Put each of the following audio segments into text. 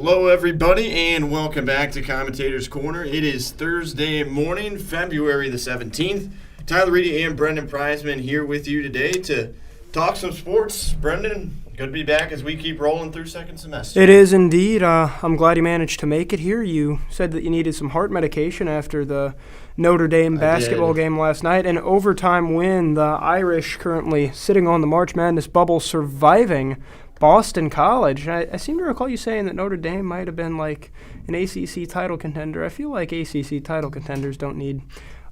Hello, everybody, and welcome back to Commentators Corner. It is Thursday morning, February the 17th. Tyler Reedy and Brendan Prizeman here with you today to talk some sports. Brendan, good to be back as we keep rolling through second semester. It is indeed. I'm glad you managed to make it here. You said that you needed some heart medication after the Notre Dame basketball game last night. An overtime win. The Irish currently sitting on the March Madness bubble, surviving Boston College. I seem to recall you saying that Notre Dame might have been like an ACC title contender. I feel like ACC title contenders don't need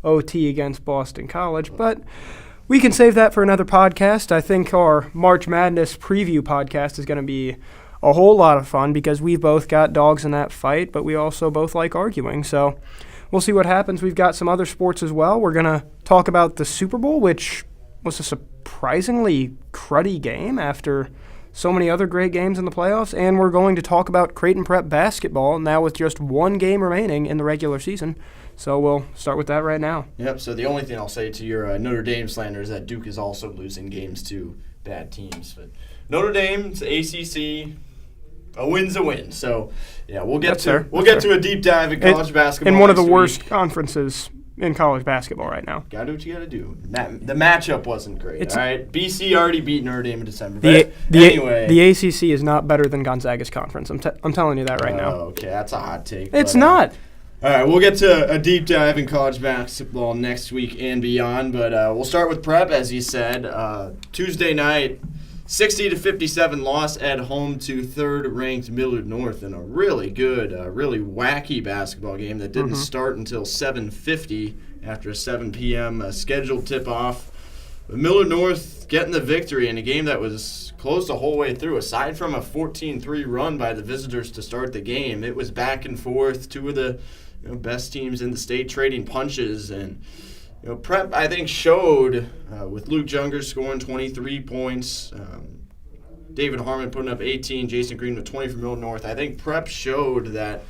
OT against Boston College, but we can save that for another podcast. I think our March Madness preview podcast is going to be a whole lot of fun because we've both got dogs in that fight, but we also both like arguing. So we'll see what happens. We've got some other sports as well. We're going to talk about the Super Bowl, which was a surprisingly cruddy game after so many other great games in the playoffs, and we're going to talk about Creighton Prep basketball now with just one game remaining in the regular season. So we'll start with that right now. Yep, so the only thing I'll say to your Notre Dame slander is that Duke is also losing games to bad teams. But Notre Dame's ACC, a win's a win. So, yeah, we'll get to a deep dive in college basketball. In one of the worst conferences in college basketball right now. Got to do what you got to do. The matchup wasn't great, all right? BC already beat Notre Dame in December. Anyway. The ACC is not better than Gonzaga's conference. I'm telling you that right now. Okay, that's a hot take. It's not. All right, we'll get to a deep dive in college basketball next week and beyond, but we'll start with prep, as you said. Tuesday night, 60-57 loss at home to third-ranked Millard North in a really good, really wacky basketball game that didn't start until 7:50 after a 7 p.m. Scheduled tip-off. Millard North getting the victory in a game that was close the whole way through. Aside from a 14-3 run by the visitors to start the game, it was back and forth. Two of the best teams in the state trading punches, and Prep, I think, showed with Luke Junger scoring 23 points, David Harmon putting up 18, Jason Green with 20 from Millard North. I think Prep showed that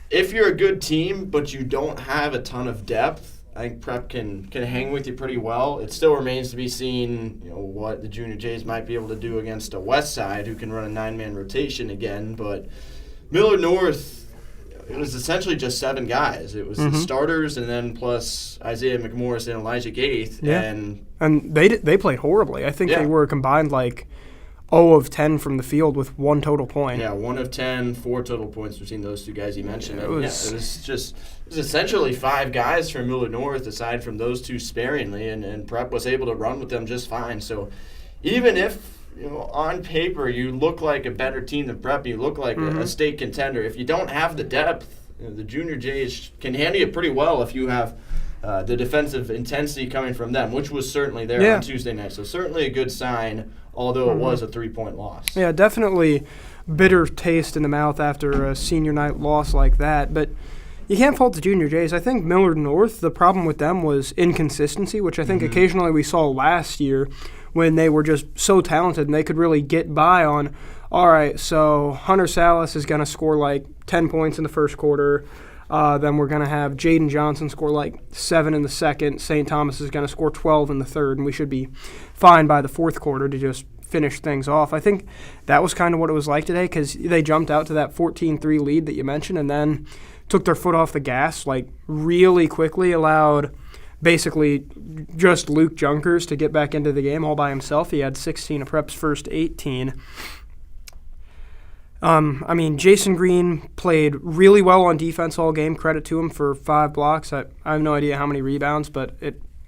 if you're a good team but you don't have a ton of depth, I think Prep can hang with you pretty well. It still remains to be seen, what the Junior Jays might be able to do against a West Side who can run a 9-man rotation again. But Millard North, it was essentially just 7 guys. It was the starters and then plus Isaiah McMorris and Elijah Gaith. Yeah. And they played horribly. I think they were combined like 0 of 10 from the field with 1 total point. Yeah, 1 of 10, 4 total points between those two guys you mentioned. It was essentially 5 guys from Millard North aside from those two sparingly, and Prep was able to run with them just fine. So even if on paper, you look like a better team than Prep. You look like a state contender. If you don't have the depth, the Junior Jays can handle you pretty well if you have the defensive intensity coming from them, which was certainly there on Tuesday night. So certainly a good sign, although it was a 3-point loss. Yeah, definitely bitter taste in the mouth after a senior night loss like that. But you can't fault the Junior Jays. I think Millard North, the problem with them was inconsistency, which I think occasionally we saw last year when they were just so talented and they could really get by on, all right, so Hunter Salas is going to score like 10 points in the first quarter. Then we're going to have Jaden Johnson score like 7 in the second. St. Thomas is going to score 12 in the third, and we should be fine by the fourth quarter to just finish things off. I think that was kind of what it was like today because they jumped out to that 14-3 lead that you mentioned and then took their foot off the gas like really quickly, allowed basically just Luke Junkers to get back into the game all by himself. He had 16 of Prep's first 18. Jason Green played really well on defense all game. Credit to him for 5 blocks. I have no idea how many rebounds, but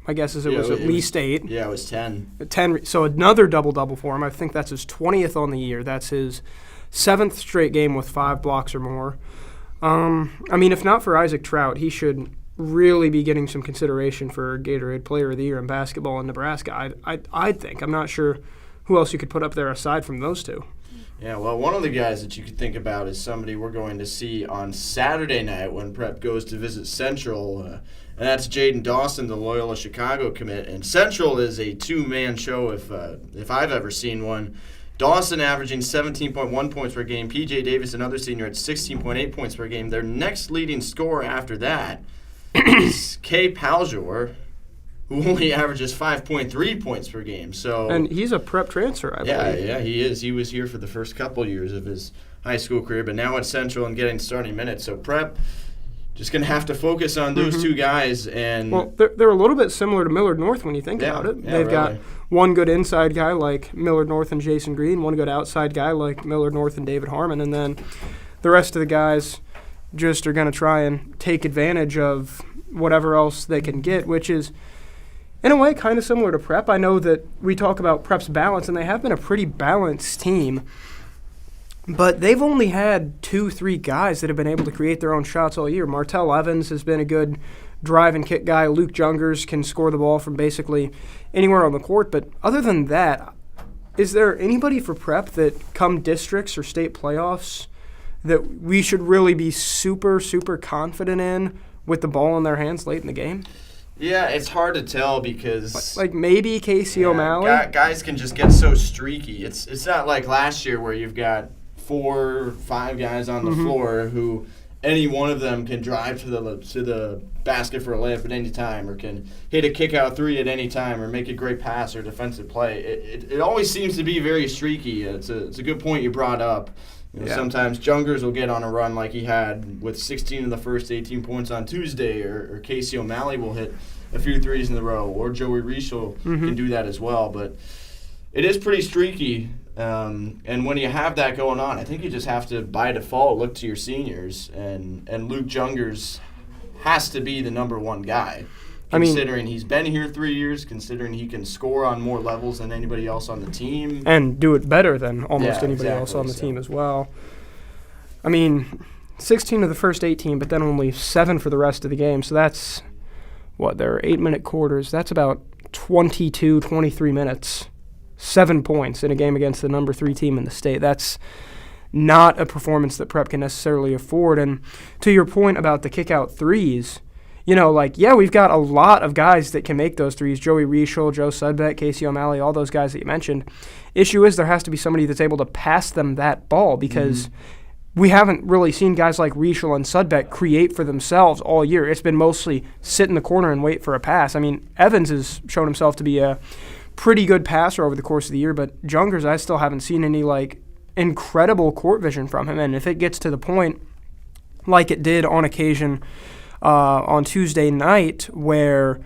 my guess is it was at least 8. Yeah, it was 10. 10. So another double-double for him. I think that's his 20th on the year. That's his 7th straight game with 5 blocks or more. If not for Isaac Trout, he should really be getting some consideration for Gatorade Player of the Year in basketball in Nebraska. I'd think. I'm not sure who else you could put up there aside from those two. Yeah, well, one of the guys that you could think about is somebody we're going to see on Saturday night when Prep goes to visit Central, and that's Jaden Dawson, the Loyola Chicago commit. And Central is a 2-man show if I've ever seen one. Dawson averaging 17.1 points per game. P.J. Davis, another senior, at 16.8 points per game. Their next leading scorer after that is Kay Paljor who only averages 5.3 points per game. And he's a Prep transfer, I believe. Yeah, he is. He was here for the first couple years of his high school career, but now at Central and getting starting minutes. So Prep just going to have to focus on those two guys. And well, they're a little bit similar to Millard North when you think about it. Yeah, They've really got one good inside guy like Millard North and Jason Green, one good outside guy like Millard North and David Harmon, and then the rest of the guys just are going to try and take advantage of whatever else they can get, which is, in a way, kind of similar to Prep. I know that we talk about Prep's balance, and they have been a pretty balanced team, but they've only had 2-3 guys that have been able to create their own shots all year. Martell Evans has been a good drive and kick guy. Luke Jungers can score the ball from basically anywhere on the court, but other than that, is there anybody for Prep that come districts or state playoffs that we should really be super, super confident in with the ball in their hands late in the game? Yeah, it's hard to tell because like maybe Casey O'Malley. Guys can just get so streaky. It's not like last year where you've got 4 or 5 guys on the floor who any one of them can drive to the basket for a layup at any time, or can hit a kick out 3 at any time, or make a great pass or defensive play. It always seems to be very streaky. It's a good point you brought up. Sometimes Jungers will get on a run like he had with 16 of the first 18 points on Tuesday, or Casey O'Malley will hit a few threes in a row, or Joey Rischel can do that as well. But it is pretty streaky, and when you have that going on, I think you just have to, by default, look to your seniors, and Luke Jungers has to be the number one guy. Considering he's been here 3 years, considering he can score on more levels than anybody else on the team. And do it better than almost anybody else on the team as well. 16 of the first 18, but then only 7 for the rest of the game. So that's, there are 8-minute quarters. That's about 22, 23 minutes. 7 points in a game against the number 3 team in the state. That's not a performance that Prep can necessarily afford. And to your point about the kick-out threes, we've got a lot of guys that can make those threes. Joey Rischel, Joe Sudbeck, Casey O'Malley, all those guys that you mentioned. Issue is there has to be somebody that's able to pass them that ball, because we haven't really seen guys like Rischel and Sudbeck create for themselves all year. It's been mostly sit in the corner and wait for a pass. Evans has shown himself to be a pretty good passer over the course of the year, but Jungers, I still haven't seen any incredible court vision from him. And if it gets to the point like it did on occasion on Tuesday night, where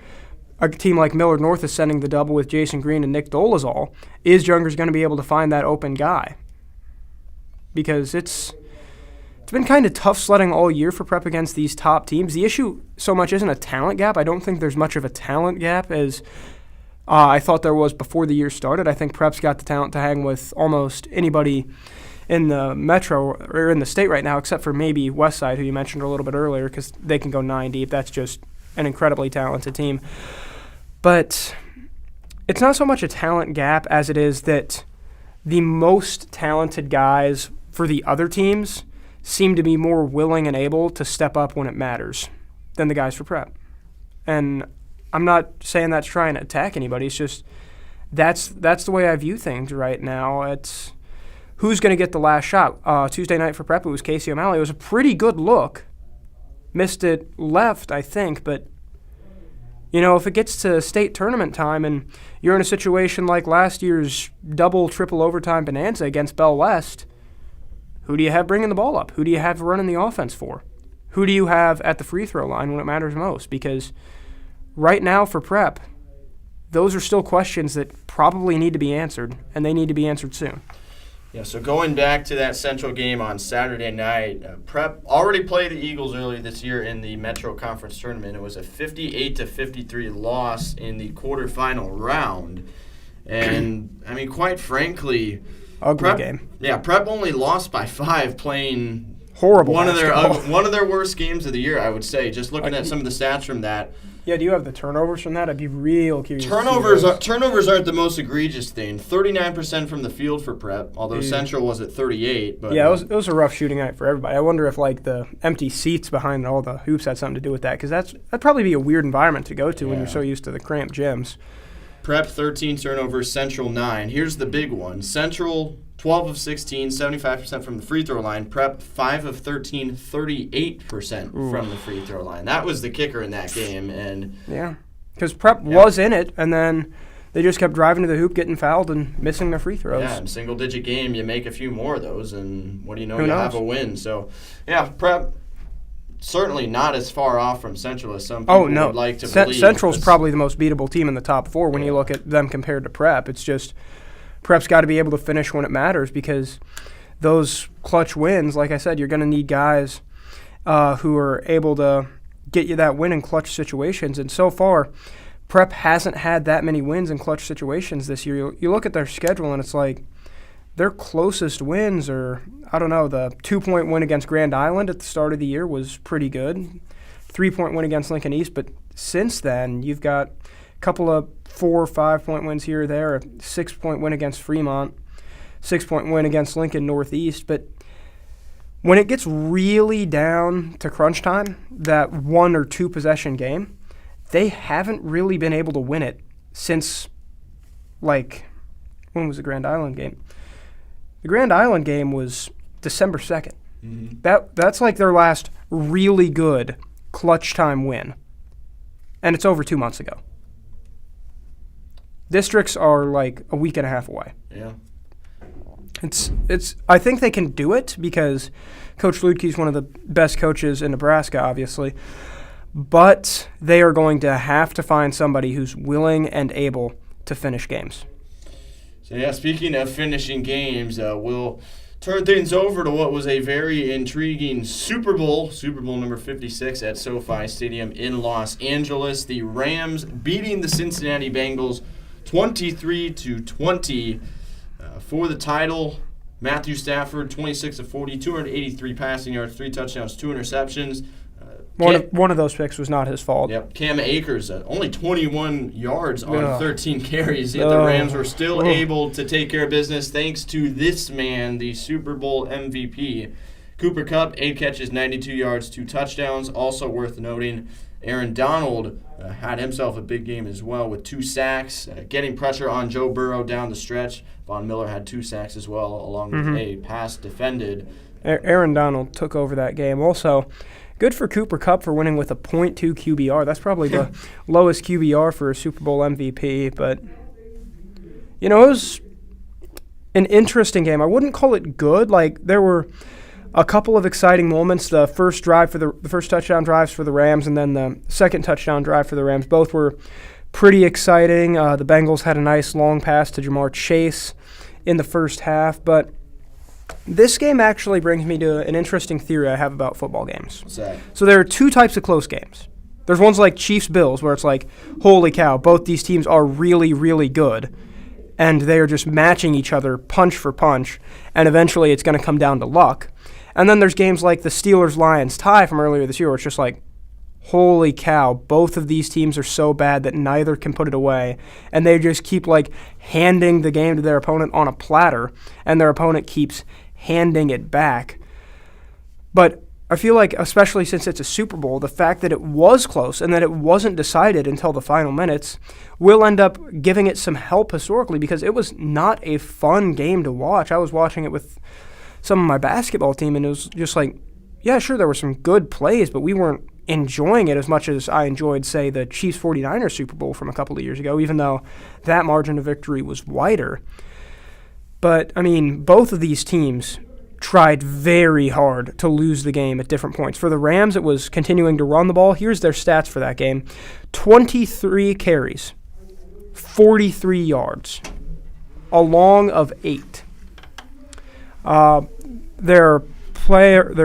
a team like Millard North is sending the double with Jason Green and Nick Dolezal, is Jungers going to be able to find that open guy? Because it's been kind of tough sledding all year for Prep against these top teams. The issue so much isn't a talent gap. I don't think there's much of a talent gap as I thought there was before the year started. I think Prep's got the talent to hang with almost anybody in the metro or in the state right now, except for maybe Westside, who you mentioned a little bit earlier, because they can go 9 deep. That's just an incredibly talented team. But it's not so much a talent gap as it is that the most talented guys for the other teams seem to be more willing and able to step up when it matters than the guys for Prep. And I'm not saying that's trying to attack anybody. It's just that's the way I view things right now. It's who's going to get the last shot. Tuesday night for Prep, it was Casey O'Malley. It was a pretty good look. Missed it left, I think. But, if it gets to state tournament time and you're in a situation like last year's double, triple overtime bonanza against Bell West, who do you have bringing the ball up? Who do you have running the offense for? Who do you have at the free throw line when it matters most? Because right now for Prep, those are still questions that probably need to be answered, and they need to be answered soon. Yeah, so going back to that Central game on Saturday night, Prep already played the Eagles earlier this year in the Metro Conference Tournament. It was a 58-53 loss in the quarterfinal round. And, quite frankly, ugly game. Yeah, Prep only lost by 5 playing horrible one of their worst games of the year, I would say, just looking at some of the stats from that. Yeah, do you have the turnovers from that? I'd be real curious. Turnovers aren't the most egregious thing. 39% from the field for Prep, although Central was at 38. But yeah, it was a rough shooting night for everybody. I wonder if the empty seats behind all the hoops had something to do with that, because that'd probably be a weird environment to go to when you're so used to the cramped gyms. Prep 13 turnovers, Central 9. Here's the big one. Central 12 of 16, 75% from the free throw line. Prep 5 of 13, 38% from the free throw line. That was the kicker in that game. And because Prep was in it, and then they just kept driving to the hoop, getting fouled, and missing their free throws. Yeah, in a single-digit game, you make a few more of those, and what do you know? Who You knows? have a win. So, yeah, Prep certainly not as far off from Central as some people would like to believe. Central's probably the most beatable team in the top 4 when you look at them compared to Prep. It's just Prep's got to be able to finish when it matters, because those clutch wins, like I said, you're going to need guys who are able to get you that win in clutch situations. And so far, Prep hasn't had that many wins in clutch situations this year. You look at their schedule, and it's like their closest wins are, I don't know, the 2-point win against Grand Island at the start of the year was pretty good. 3-point win against Lincoln East. But since then, you've got a couple of 4 or 5-point wins here or there, a 6-point win against Fremont, 6-point win against Lincoln Northeast. But when it gets really down to crunch time, that 1 or 2 possession game, they haven't really been able to win it since, like, when was the Grand Island game? The Grand Island game was December 2nd. Mm-hmm. That's like their last really good clutch time win. And it's over 2 months ago. Districts are like a week and a half away. Yeah. It's. I think they can do it because Coach Ludke's one of the best coaches in Nebraska, obviously. But they are going to have to find somebody who's willing and able to finish games. So, yeah, speaking of finishing games, we'll turn things over to what was a very intriguing Super Bowl number 56 at SoFi Stadium in Los Angeles. The Rams beating the Cincinnati Bengals 23-20 for the title. Matthew Stafford, 26 of 40, 283 passing yards, 3 touchdowns, 2 interceptions. One of those picks was not his fault. Yep. Cam Akers, only 21 yards on 13 carries. Yet the Rams were still able to take care of business thanks to this man, the Super Bowl MVP. Cooper Kupp, 8 catches, 92 yards, 2 touchdowns. Also worth noting, Aaron Donald had himself a big game as well with 2 sacks, getting pressure on Joe Burrow down the stretch. Von Miller had 2 sacks as well, along with a pass defended. Aaron Donald took over that game. Also, good for Cooper Kupp for winning with a .2 QBR. That's probably the lowest QBR for a Super Bowl MVP. But, it was an interesting game. I wouldn't call it good. Like, there were a couple of exciting moments. The first touchdown drives for the Rams, and then the second touchdown drive for the Rams. Both were pretty exciting. The Bengals had a nice long pass to Jamar Chase in the first half. But this game actually brings me to an interesting theory I have about football games. What's that? So there are 2 types of close games. There's ones like Chiefs-Bills where it's like, holy cow, both these teams are really, really good. And they are just matching each other punch for punch. And eventually it's going to come down to luck. And then there's games like the Steelers-Lions tie from earlier this year where it's just like, holy cow, both of these teams are so bad that neither can put it away. And they just keep like handing the game to their opponent on a platter, and their opponent keeps handing it back. But I feel like, especially since it's a Super Bowl, the fact that it was close and that it wasn't decided until the final minutes will end up giving it some help historically, because it was not a fun game to watch. I was watching it with some of my basketball team, and it was just like, yeah, sure, there were some good plays, but we weren't enjoying it as much as I enjoyed, say, the Chiefs 49ers Super Bowl from a couple of years ago, even though that margin of victory was wider. But, I mean, both of these teams tried very hard to lose the game at different points. For the Rams, it was continuing to run the ball. Here's their stats for that game. 23 carries, 43 yards, a long of 8. Their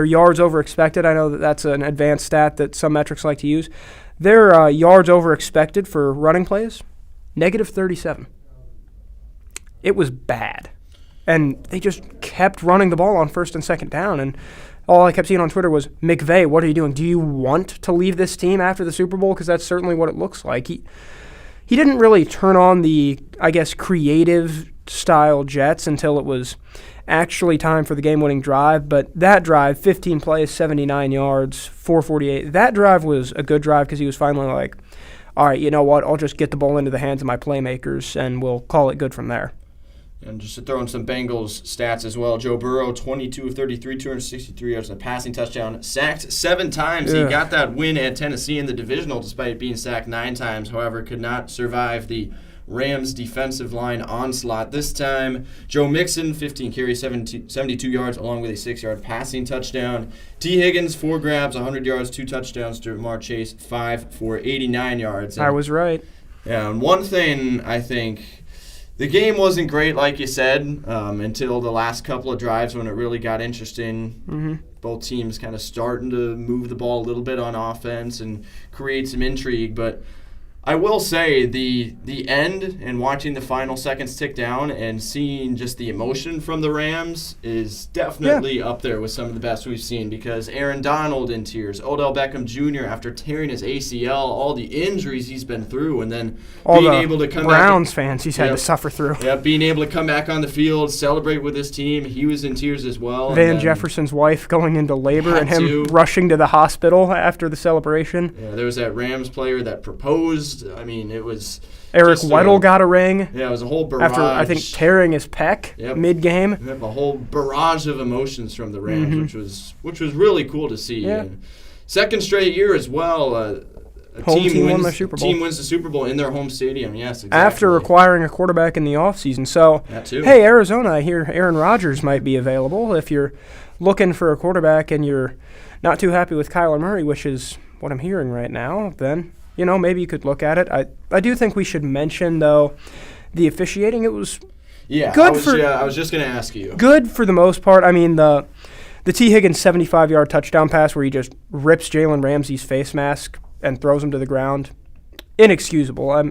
yards over expected, I know that's an advanced stat that some metrics like to use. Their yards over expected for running plays, -37. It was bad. And they just kept running the ball on first and second down. And all I kept seeing on Twitter was, McVay, what are you doing? Do you want to leave this team after the Super Bowl? Because that's certainly what it looks like. He didn't really turn on the, I guess, creative style Jets until it was actually time for the game-winning drive. But that drive, 15 plays, 79 yards, 448, that drive was a good drive because he was finally like, all right, you know what, I'll just get the ball into the hands of my playmakers and we'll call it good from there. And just to throw in some Bengals stats as well, Joe Burrow, 22 of 33, 263 yards and a passing touchdown. Sacked 7 times. He got that win at Tennessee in the divisional despite being sacked 9 times. However, could not survive the Rams defensive line onslaught. This time, Joe Mixon, 15 carries, 72 yards, along with a 6-yard passing touchdown. T. Higgins, 4 grabs, 100 yards, 2 touchdowns. Jamar Chase, 5 for 89 yards. And, I was right. Yeah, and one thing I think, the game wasn't great, like you said, until the last couple of drives when it really got interesting. Mm-hmm. Both teams kind of starting to move the ball a little bit on offense and create some intrigue. But I will say the end and watching the final seconds tick down and seeing just the emotion from the Rams is definitely up there with some of the best we've seen, because Aaron Donald in tears, Odell Beckham Jr. after tearing his ACL, all the injuries he's been through, and then all being the able to come Browns back fans he's had to suffer through. Yeah, being able to come back on the field, celebrate with his team. He was in tears as well. Van Jefferson's wife going into labor and him rushing to the hospital after the celebration. Yeah, there was that Rams player that proposed. I mean, it was Eric Weddle got a ring. Yeah, it was a whole barrage. After, I think, tearing his pec mid-game. Yep, a whole barrage of emotions from the Rams, which was really cool to see. Yeah. And second straight year as well. Team won the Super Bowl. Team wins the Super Bowl in their home stadium, yes, exactly. After acquiring a quarterback in the offseason. So, that too. Hey, Arizona, I hear Aaron Rodgers might be available. If you're looking for a quarterback and you're not too happy with Kyler Murray, which is what I'm hearing right now, then maybe you could look at it. I do think we should mention, though, the officiating. It was good I was just going to ask you. Good for the most part. I mean, the T. Higgins 75-yard touchdown pass where he just rips Jalen Ramsey's face mask and throws him to the ground, inexcusable. I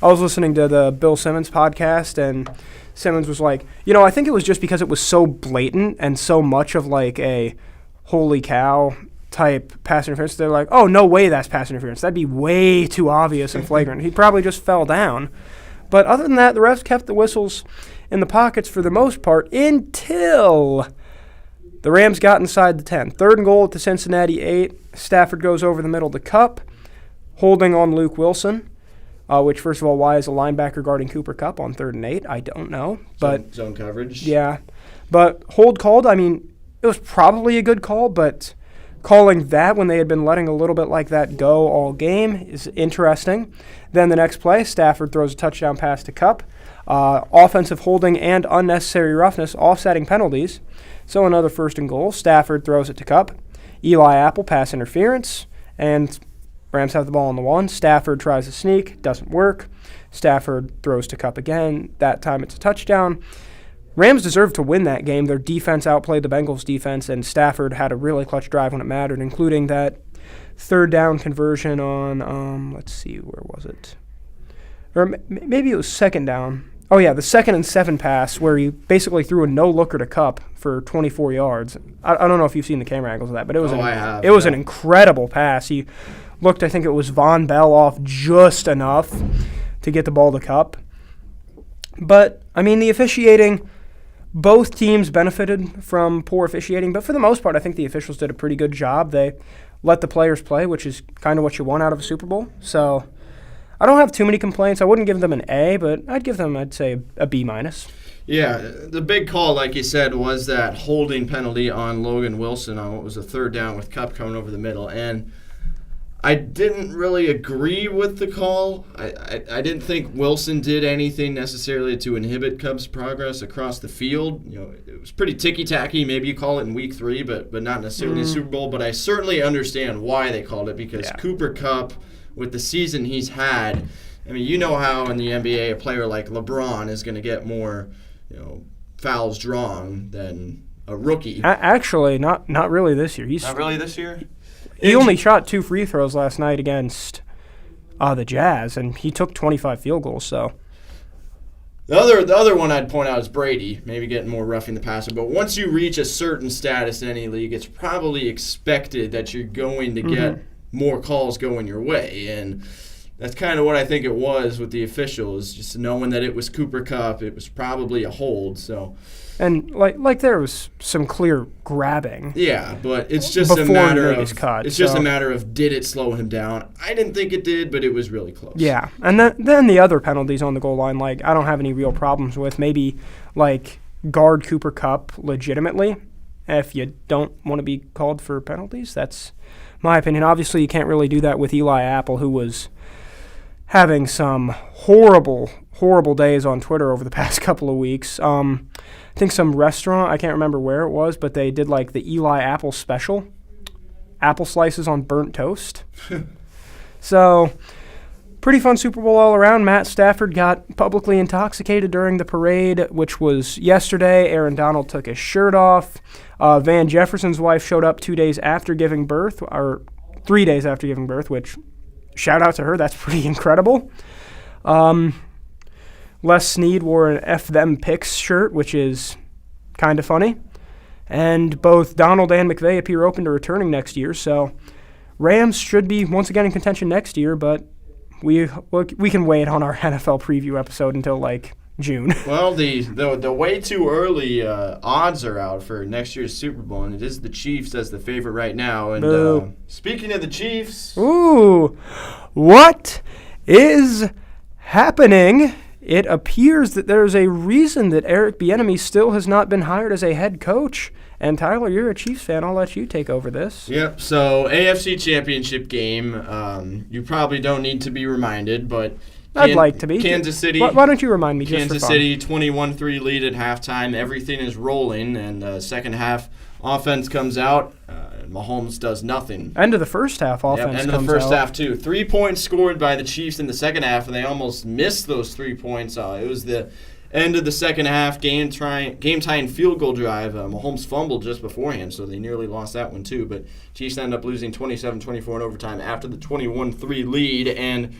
was listening to the Bill Simmons podcast, and Simmons was like, I think it was just because it was so blatant and so much of like a holy cow type pass interference. They're like, oh, no way that's pass interference. That'd be way too obvious and flagrant. He probably just fell down. But other than that, the refs kept the whistles in the pockets for the most part until the Rams got inside the 10. 3rd and goal at the Cincinnati 8. Stafford goes over the middle to Kupp, holding on Luke Wilson, which, first of all, why is a linebacker guarding Cooper Kupp on 3rd and 8? I don't know. But zone coverage. Yeah. But hold called, I mean, it was probably a good call, but calling that when they had been letting a little bit like that go all game is interesting. Then the next play, Stafford throws a touchdown pass to Kupp. Offensive holding and unnecessary roughness, offsetting penalties. So another 1st and goal. Stafford throws it to Kupp. Eli Apple, pass interference, and Rams have the ball on the 1. Stafford tries to sneak, doesn't work. Stafford throws to Kupp again. That time it's a touchdown. Rams deserved to win that game. Their defense outplayed the Bengals' defense, and Stafford had a really clutch drive when it mattered, including that 3rd down conversion on, let's see, where was it? Or maybe it was 2nd down. Oh, yeah, the 2nd and 7 pass where he basically threw a no-looker to Kupp for 24 yards. I don't know if you've seen the camera angles of that, but it was an incredible pass. He looked, I think it was Von Bell off just enough to get the ball to Kupp. But, I mean, the officiating, both teams benefited from poor officiating, but for the most part, I think the officials did a pretty good job. They let the players play, which is kind of what you want out of a Super Bowl. So I don't have too many complaints. I wouldn't give them an A, but I'd give them, I'd say, a B-. Yeah, the big call, like you said, was that holding penalty on Logan Wilson on what was a 3rd down with Kupp coming over the middle. And I didn't really agree with the call. I didn't think Wilson did anything necessarily to inhibit Kupp's progress across the field. It was pretty ticky-tacky. Maybe you call it in week 3, but not necessarily in the Super Bowl. But I certainly understand why they called it, because Cooper Kupp, with the season he's had, I mean, you know how in the NBA a player like LeBron is going to get more, fouls drawn than a rookie. Actually, not really this year. Not really this year? He only shot 2 free throws last night against the Jazz, and he took 25 field goals. So the other one I'd point out is Brady, maybe getting more roughing the passer. But once you reach a certain status in any league, it's probably expected that you're going to get more calls going your way. And that's kind of what I think it was with the officials, just knowing that it was Cooper Kupp, it was probably a hold. So, and like there was some clear grabbing. Yeah, but it's just a matter of did it slow him down? I didn't think it did, but it was really close. Yeah, and then the other penalties on the goal line, like I don't have any real problems with. Maybe like guard Cooper Kupp legitimately. If you don't want to be called for penalties, that's my opinion. Obviously, you can't really do that with Eli Apple, who was having some horrible days on Twitter over the past couple of weeks. I think some restaurant, I can't remember where it was, but they did like the Eli Apple special, apple slices on burnt toast. So, pretty fun Super Bowl all around. Matt Stafford got publicly intoxicated during the parade, which was yesterday. Aaron Donald took his shirt off. Van Jefferson's wife showed up 2 days after giving birth, or 3 days after giving birth, which, shout out to her, that's pretty incredible. Les Snead wore an F Them Picks shirt, which is kind of funny. And both Donald and McVay appear open to returning next year, so Rams should be once again in contention next year, but we can wait on our NFL preview episode until like June. Well, the way too early odds are out for next year's Super Bowl, and it is the Chiefs as the favorite right now. And speaking of the Chiefs, what is happening? It appears that there's a reason that Eric Bieniemy still has not been hired as a head coach. And Tyler, you're a Chiefs fan. I'll let you take over this. Yep. So AFC Championship game. You probably don't need to be reminded, but I'd like to be. Kansas City. Why don't you remind me? Kansas City 21-3 lead at halftime. Everything is rolling, and second half offense comes out. Mahomes does nothing. End of the first half offense comes out. End of the first half, too. 3 points scored by the Chiefs in the second half, and they almost missed those 3 points. It was the end of the second half, game-tying field goal drive. Mahomes fumbled just beforehand, so they nearly lost that one, too. But Chiefs ended up losing 27-24 in overtime after the 21-3 lead. And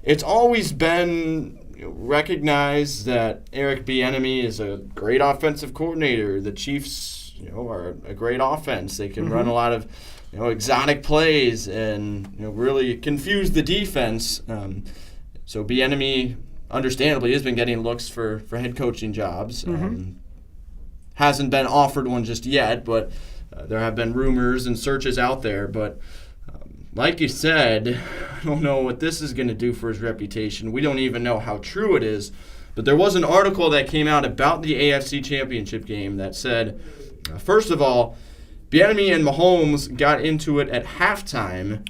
it's always been recognized that Eric Bieniemy is a great offensive coordinator. The Chiefs are a great offense. They can run a lot of exotic plays and really confuse the defense. So Bieniemy, understandably, has been getting looks for head coaching jobs. Hasn't been offered one just yet, but there have been rumors and searches out there. But like you said, I don't know what this is going to do for his reputation. We don't even know how true it is. But there was an article that came out about the AFC Championship game that said, first of all, Bieniemy and Mahomes got into it at halftime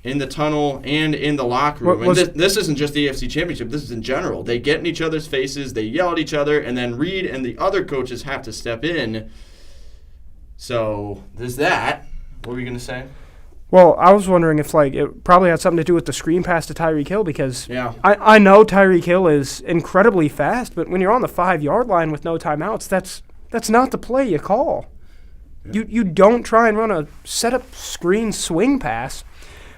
in the tunnel and in the locker room. And this isn't just the AFC Championship. This is in general. They get in each other's faces. They yell at each other. And then Reed and the other coaches have to step in. So there's that. What were you going to say? Well, I was wondering if it probably had something to do with the screen pass to Tyreek Hill because I know Tyreek Hill is incredibly fast, but when you're on the 5-yard line with no timeouts, that's not the play you call. Yeah. You don't try and run a set-up screen swing pass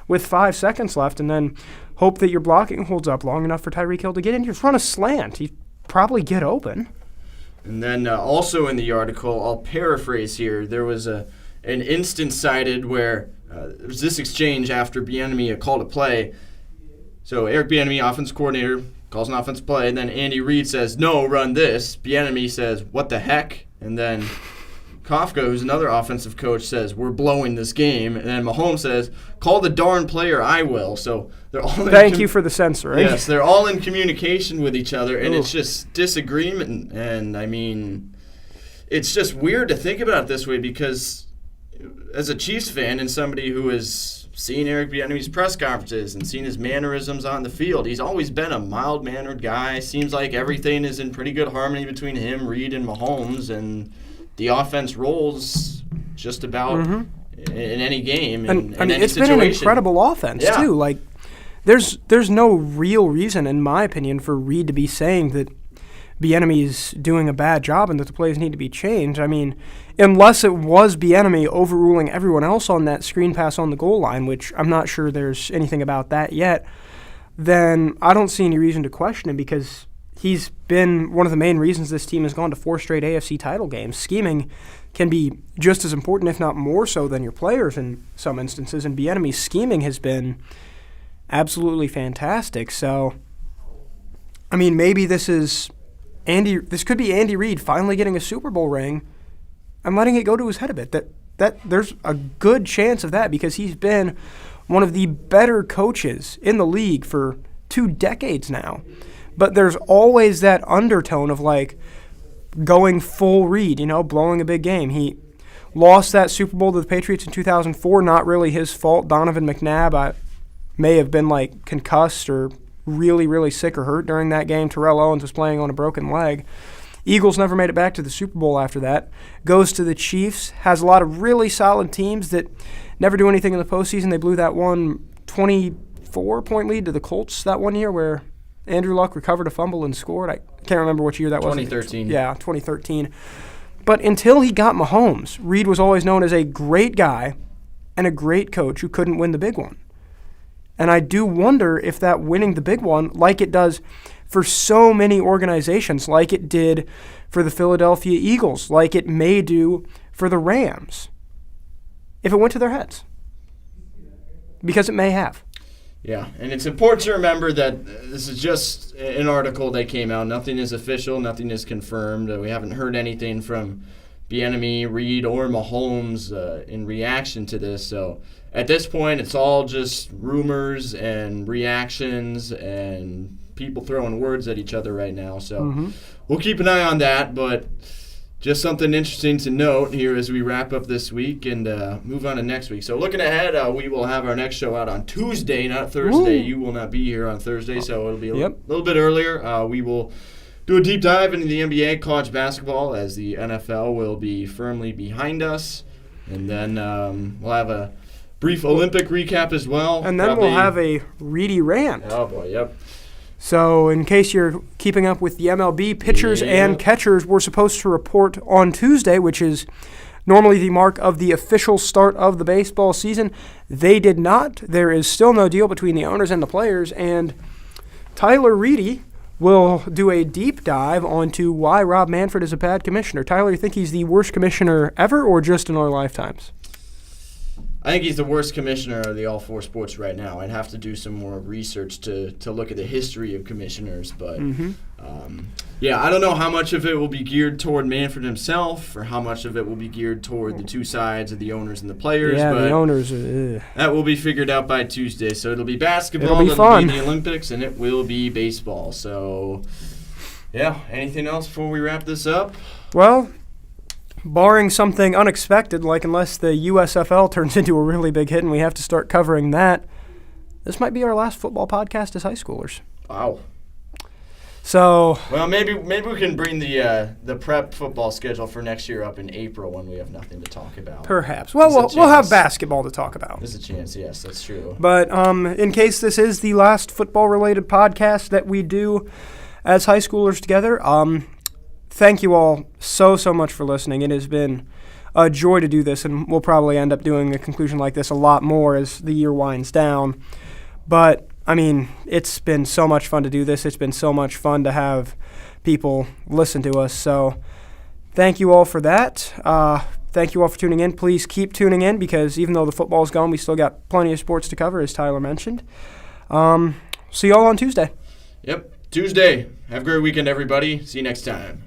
with 5 seconds left and then hope that your blocking holds up long enough for Tyreek Hill to get in. You just run a slant. You probably get open. And then also in the article, I'll paraphrase here, there was an instance cited where there was this exchange after Bieniemy called a play. So Eric Bieniemy, offense coordinator, calls an offense play, and then Andy Reid says, "No, run this." Bieniemy says, "What the heck?" And then Kafka, who's another offensive coach, says, "We're blowing this game." And then Mahomes says, "Call the darn player, I will." So they're all Thank you for the censoring. Yes, they're all in communication with each other, and it's just disagreement. And, I mean, it's just weird to think about it this way because as a Chiefs fan and somebody who has seen Eric Bieniemy's press conferences and seen his mannerisms on the field, he's always been a mild-mannered guy. Seems like everything is in pretty good harmony between him, Reed, and Mahomes, and the offense rolls just about in any game. In any it's situation. Been an incredible offense, too. There's no real reason, in my opinion, for Reed to be saying that Bieniemy's doing a bad job and that the plays need to be changed. I mean, unless it was Bieniemy overruling everyone else on that screen pass on the goal line, which I'm not sure there's anything about that yet, then I don't see any reason to question him because he's been one of the main reasons this team has gone to 4 straight AFC title games. Scheming can be just as important, if not more so, than your players in some instances, and Bieniemy's scheming has been absolutely fantastic. So, I mean, maybe this could be Andy Reid finally getting a Super Bowl ring and letting it go to his head a bit. That there's a good chance of that because he's been one of the better coaches in the league for 2 decades now. But there's always that undertone of like going full Reid, blowing a big game. He lost that Super Bowl to the Patriots in 2004, not really his fault. Donovan McNabb may have been like concussed or really, really sick or hurt during that game. Terrell Owens was playing on a broken leg. Eagles never made it back to the Super Bowl after that. Goes to the Chiefs, has a lot of really solid teams that never do anything in the postseason. They blew that one 24-point lead to the Colts that one year where Andrew Luck recovered a fumble and scored. I can't remember which year that was. 2013. Yeah, 2013. But until he got Mahomes, Reid was always known as a great guy and a great coach who couldn't win the big one. And I do wonder if that winning the big one, like it does for so many organizations, like it did for the Philadelphia Eagles, like it may do for the Rams, if it went to their heads. Because it may have. Yeah, and it's important to remember that this is just an article that came out. Nothing is official. Nothing is confirmed. We haven't heard anything from Bieniemy, Reid, or Mahomes in reaction to this. So at this point, it's all just rumors and reactions and people throwing words at each other right now. So we'll keep an eye on that, but just something interesting to note here as we wrap up this week and move on to next week. So looking ahead, we will have our next show out on Tuesday, not Thursday. Ooh. You will not be here on Thursday, so it'll be a little bit earlier. We will do a deep dive into the NBA, college basketball, as the NFL will be firmly behind us. And then we'll have a brief Olympic recap as well. And then we'll have a Reedy rant. Oh, boy, yep. So in case you're keeping up with the MLB, pitchers and catchers were supposed to report on Tuesday, which is normally the mark of the official start of the baseball season. They did not. There is still no deal between the owners and the players, and Tyler Reedy will do a deep dive onto why Rob Manfred is a bad commissioner. Tyler, you think he's the worst commissioner ever or just in our lifetimes? I think he's the worst commissioner of the all 4 sports right now. I'd have to do some more research to look at the history of commissioners. But, I don't know how much of it will be geared toward Manfred himself or how much of it will be geared toward the two sides of the owners and the players. Yeah, but the owners. that will be figured out by Tuesday. So it'll be basketball, it'll be fun. Be the Olympics, and it will be baseball. So, anything else before we wrap this up? Well, barring something unexpected, like unless the USFL turns into a really big hit and we have to start covering that, this might be our last football podcast as high schoolers. Wow. So, well, maybe we can bring the prep football schedule for next year up in April when we have nothing to talk about. Perhaps. Well, we'll have basketball to talk about. There's a chance, yes, that's true. But in case this is the last football-related podcast that we do as high schoolers together, thank you all so much for listening. It has been a joy to do this, and we'll probably end up doing a conclusion like this a lot more as the year winds down. But, I mean, it's been so much fun to do this. It's been so much fun to have people listen to us. So thank you all for that. Thank you all for tuning in. Please keep tuning in because even though the football's gone, we still got plenty of sports to cover, as Tyler mentioned. See you all on Tuesday. Yep, Tuesday. Have a great weekend, everybody. See you next time.